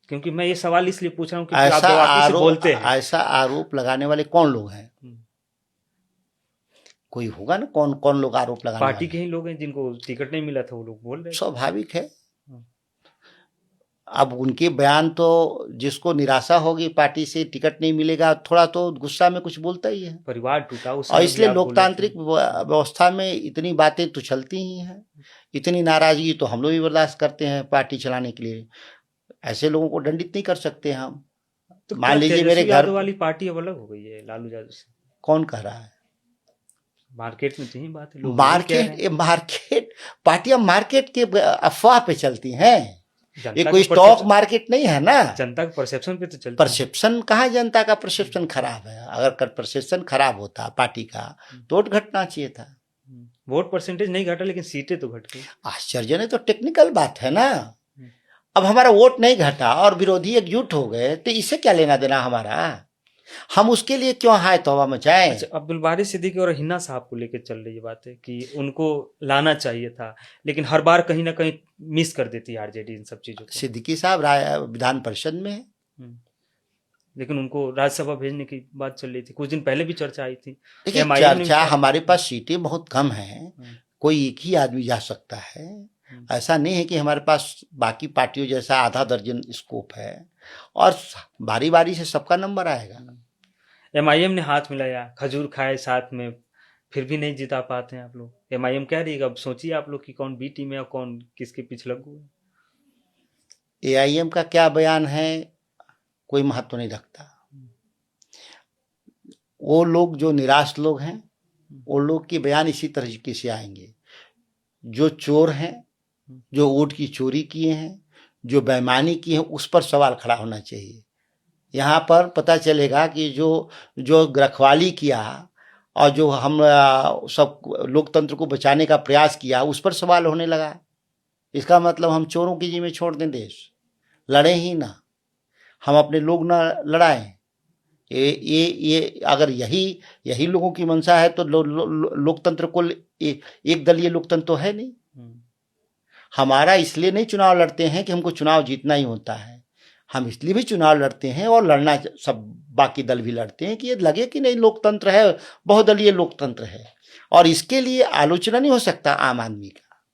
क्योंकि मैं ये सवाल इसलिए पूछ रहा हूँ कि आप आगे से बोलते हैं। ऐसा आरोप लगाने वाले कौन लोग हैं? कोई होगा ना, कौन लोग आरोप लगाने पार्टी के ही लोग हैं जिनको टिकट नहीं मिला था, वो लोग बोल रहे हैं। स्वाभाविक है। अब उनके बयान तो जिसको निराशा होगी पार्टी से टिकट नहीं मिलेगा, थोड़ा तो गुस्सा में कुछ बोलता ही है। परिवार टूटा, और इसलिए लोकतांत्रिक व्यवस्था में इतनी बातें तो चलती ही हैं। इतनी नाराजगी तो हम लोग भी बर्दाश्त करते हैं पार्टी चलाने के लिए। ऐसे लोगों को दंडित नहीं कर सकते हम। तो मान लीजिए मेरे घर वाली पार्टी अब अलग हो गई है लालू यादव से। कौन कह रहा है? मार्केट में तो यही बात है। मार्केट पार्टियां मार्केट के अफवाह पे चलती हैं। ये कोई स्टॉक मार्केट नहीं है ना। जनता के परसेप्शन पे तो चलती है। परसेप्शन कहाँ जनता का परसेप्शन खराब है? अगर परसेप्शन खराब होता पार्टी का तो वोट घटना चाहिए था। वोट परसेंटेज नहीं घटा, लेकिन सीटें तो घट गई। आश्चर्य नहीं तो टेक्निकल बात है ना। अब हमारा वोट नहीं घटा और विरोधी एकजुट हो गए, तो इससे क्या लेना देना हमारा? हम उसके लिए क्यों हाय तौबा मचाएं? अच्छा, अब्दुल बारी सिद्दीकी और हिना साहब को लेकर चल रही है बात है कि उनको लाना चाहिए था, लेकिन हर बार कहीं ना कहीं मिस कर देती है आरजेडी इन सब चीजों को। सिद्दीकी साहब विधान परिषद में है। हम्म, लेकिन उनको राज्यसभा भेजने की बात चल रही थी, कुछ दिन पहले भी चर्चा आई थी। देखिए, MIM ने भी चर्चा, कहा- हमारे पास सीटें बहुत कम हैं, हम्म, कोई एक ही आदमी जा सकता है। ऐसा नहीं है कि हमारे पास बाकी पार्टियों जैसा आधा दर्जन स्कोप है और बारी बारी से सबका नंबर आएगा। MIM ने हाथ मिलाया, खजूर खाए साथ में, फिर भी नहीं जिता पाते हैं आप लोग। MIM कह रही है, अब सोचिए आप लोग कि कौन बी टीम है और कौन किसके पीछे लगू है। AIM का क्या बयान है कोई महत्व नहीं रखता। वो लोग जो निराश लोग हैं, वो लोग के बयान इसी तरीके से आएंगे। जो चोर हैं, जो वोट की चोरी किए हैं, जो बेईमानी की है, उस पर सवाल खड़ा होना चाहिए। यहाँ पर पता चलेगा कि जो रखवाली किया और जो हम सब लोकतंत्र को बचाने का प्रयास किया, उस पर सवाल होने लगा। इसका मतलब हम चोरों की जिम्मे छोड़ दें देश, लड़े ही ना, हम अपने लोग ना लड़ाएं। ये अगर यही लोगों की मंशा है तो लोकतंत्र को एक दलीय लोकतंत्र तो है नहीं। हमारा इसलिए नहीं चुनाव लड़ते हैं कि हमको चुनाव जीतना ही होता है, हम इसलिए भी चुनाव लड़ते हैं और लड़ना सब बाकी दल भी लड़ते हैं कि ये लगे कि नहीं लोकतंत्र है, बहुदलीय लोकतंत्र है, और इसके लिए आलोचना नहीं हो सकता आम आदमी का।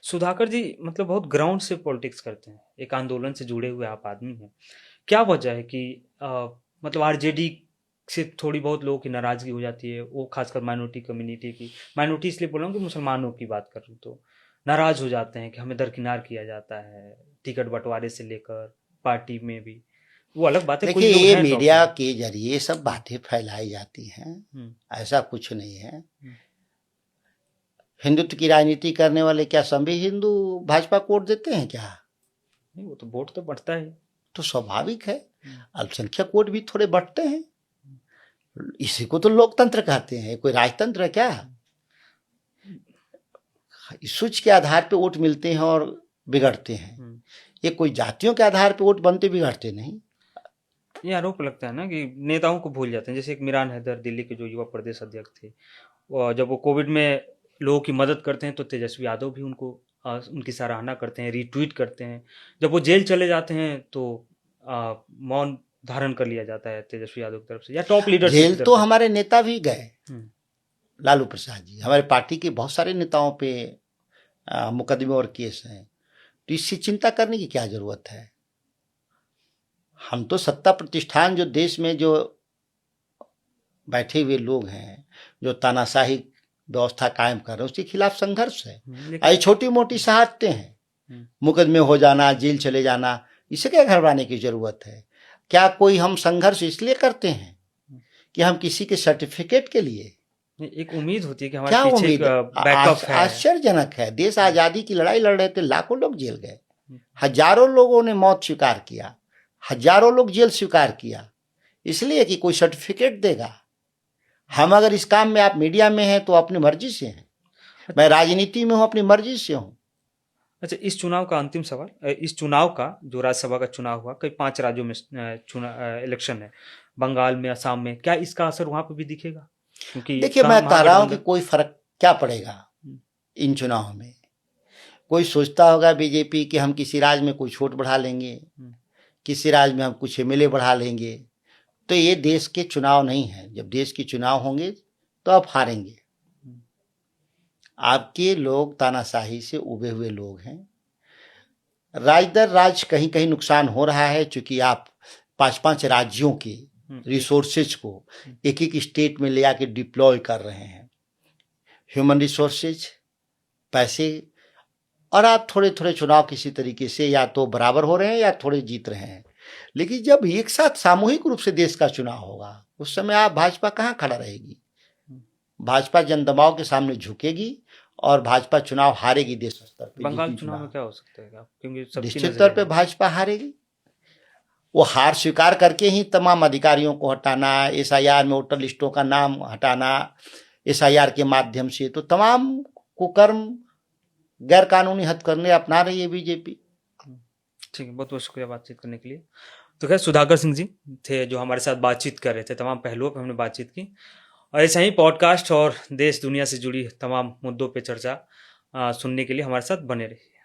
सुधाकर जी, मतलब बहुत ग्राउंड से पॉलिटिक्स करते हैं, एक आंदोलन से जुड़े हुए आप आदमी हैं। क्या वजह है कि मतलब आरजेडी से थोड़ी बहुत लोगों की नाराजगी हो जाती है, वो खासकर माइनॉरिटी कम्युनिटी की, माइनॉरिटी इसलिए बोल रहा हूँ कि मुसलमानों की बात कर रहा हूँ, तो नाराज हो जाते हैं कि हमें दरकिनार किया जाता है, टिकट बंटवारे से लेकर पार्टी में भी। वो अलग बात है, देखिए, लोग ये हैं मीडिया top के जरिए सब बातें फैलाई जाती हैं, में। ऐसा कुछ नहीं है। हिंदुत्व की राजनीति करने वाले क्या सभी हिंदू भाजपा को वोट देते हैं क्या? नहीं, वो तो वोट तो बढ़ता है, तो स्वाभाविक है, अल्पसंख्यक वोट भी थोड़े बढ़ते हैं। इसी को तो लोकतंत्र कहते हैं, कोई राजतंत्र है क्या? सूच के आधार पे वोट मिलते हैं और बिगड़ते हैं, ये कोई जातियों के आधार पे वोट बनते बिगड़ते नहीं। ये आरोप लगता है ना कि नेताओं को भूल जाते हैं। जैसे एक मिरान हैदर, दिल्ली के जो युवा प्रदेश अध्यक्ष थे, जब वो कोविड में लोगों की मदद करते हैं तो तेजस्वी यादव भी उनकी सराहना करते हैं, रीट्वीट करते हैं। जब वो जेल चले जाते हैं तो मौन धारण कर लिया जाता है तेजस्वी यादव की तरफ से या टॉप लीडरशिप जेल तो हमारे नेता भी गए, लालू प्रसाद जी, हमारे पार्टी के बहुत सारे नेताओं पे मुकदमे और केस हैं, तो इससे चिंता करने की क्या जरूरत है? हम तो सत्ता प्रतिष्ठान जो देश में जो बैठे हुए लोग हैं, जो तानाशाही व्यवस्था कायम कर रहे हैं, उसके खिलाफ संघर्ष है। ऐसी छोटी मोटी शहादतें हैं, मुकदमे हो जाना, जेल चले जाना, इसे क्या घबराने की जरूरत है? क्या कोई हम संघर्ष इसलिए करते हैं कि हम किसी के सर्टिफिकेट के लिए? एक उम्मीद होती है कि हमारे क्या पीछे उम्मीद? बैकअप है। आश्चर्यजनक है, देश आजादी की लड़ाई लड़ रहे थे, लाखों लोग जेल गए, हजारों लोगों ने मौत स्वीकार किया, हजारों लोग जेल स्वीकार किया, इसलिए कि कोई सर्टिफिकेट देगा। हम अगर इस काम में, आप मीडिया में हैं तो अपनी मर्जी से हैं, मैं राजनीति में हूं, अपनी मर्जी से हूं। अच्छा, इस चुनाव का अंतिम सवाल, इस चुनाव का जो राज्यसभा का चुनाव हुआ, कई 5 राज्यों में इलेक्शन है, बंगाल में, असम में, क्या इसका असर वहां पर भी दिखेगा? क्योंकि देखिए, मैं कह रहा हूं कि कोई फर्क क्या पड़ेगा इन चुनाव में। कोई सोचता होगा बीजेपी कि हम किसी राज्य में कुछ वोट बढ़ा लेंगे, किसी राज्य में हम कुछ MLA बढ़ा लेंगे, तो ये देश के चुनाव नहीं है। जब देश के चुनाव होंगे तो आप हारेंगे। आपके लोग तानाशाही से उबे हुए लोग हैं, राज्य दर राज्य कहीं कहीं नुकसान हो रहा है, क्योंकि आप 5-5 राज्यों के रिसोर्सेज को एक एक स्टेट में ले आके डिप्लॉय कर रहे हैं, ह्यूमन रिसोर्सेज, पैसे, और आप थोड़े थोड़े चुनाव किसी तरीके से या तो बराबर हो रहे हैं या थोड़े जीत रहे हैं। लेकिन जब एक साथ सामूहिक रूप से देश का चुनाव होगा, उस समय आप भाजपा कहाँ खड़ा रहेगी? भाजपा जनदबाव के सामने झुकेगी और भाजपा चुनाव हारेगी देश स्तर पर। बंगाल चुनाव में क्या हो सकता है? क्योंकि निश्चित तौर पे भाजपा हारेगी। वो हार स्वीकार करके ही तमाम अधिकारियों को हटाना, SIR में वोटर लिस्टों का नाम हटाना, SIR के माध्यम से, तो तमाम कुकर्म, गैर कानूनी हथकंडे अपना रही है बीजेपी। ठीक है, बहुत बहुत शुक्रिया बातचीत करने के लिए। तो खैर सुधाकर सिंह जी थे जो हमारे साथ बातचीत कर रहे थे, तमाम पहलुओं पर हमने बातचीत की। और ऐसा ही पॉडकास्ट और देश दुनिया से जुड़ी तमाम मुद्दों पे चर्चा सुनने के लिए हमारे साथ बने रहिए।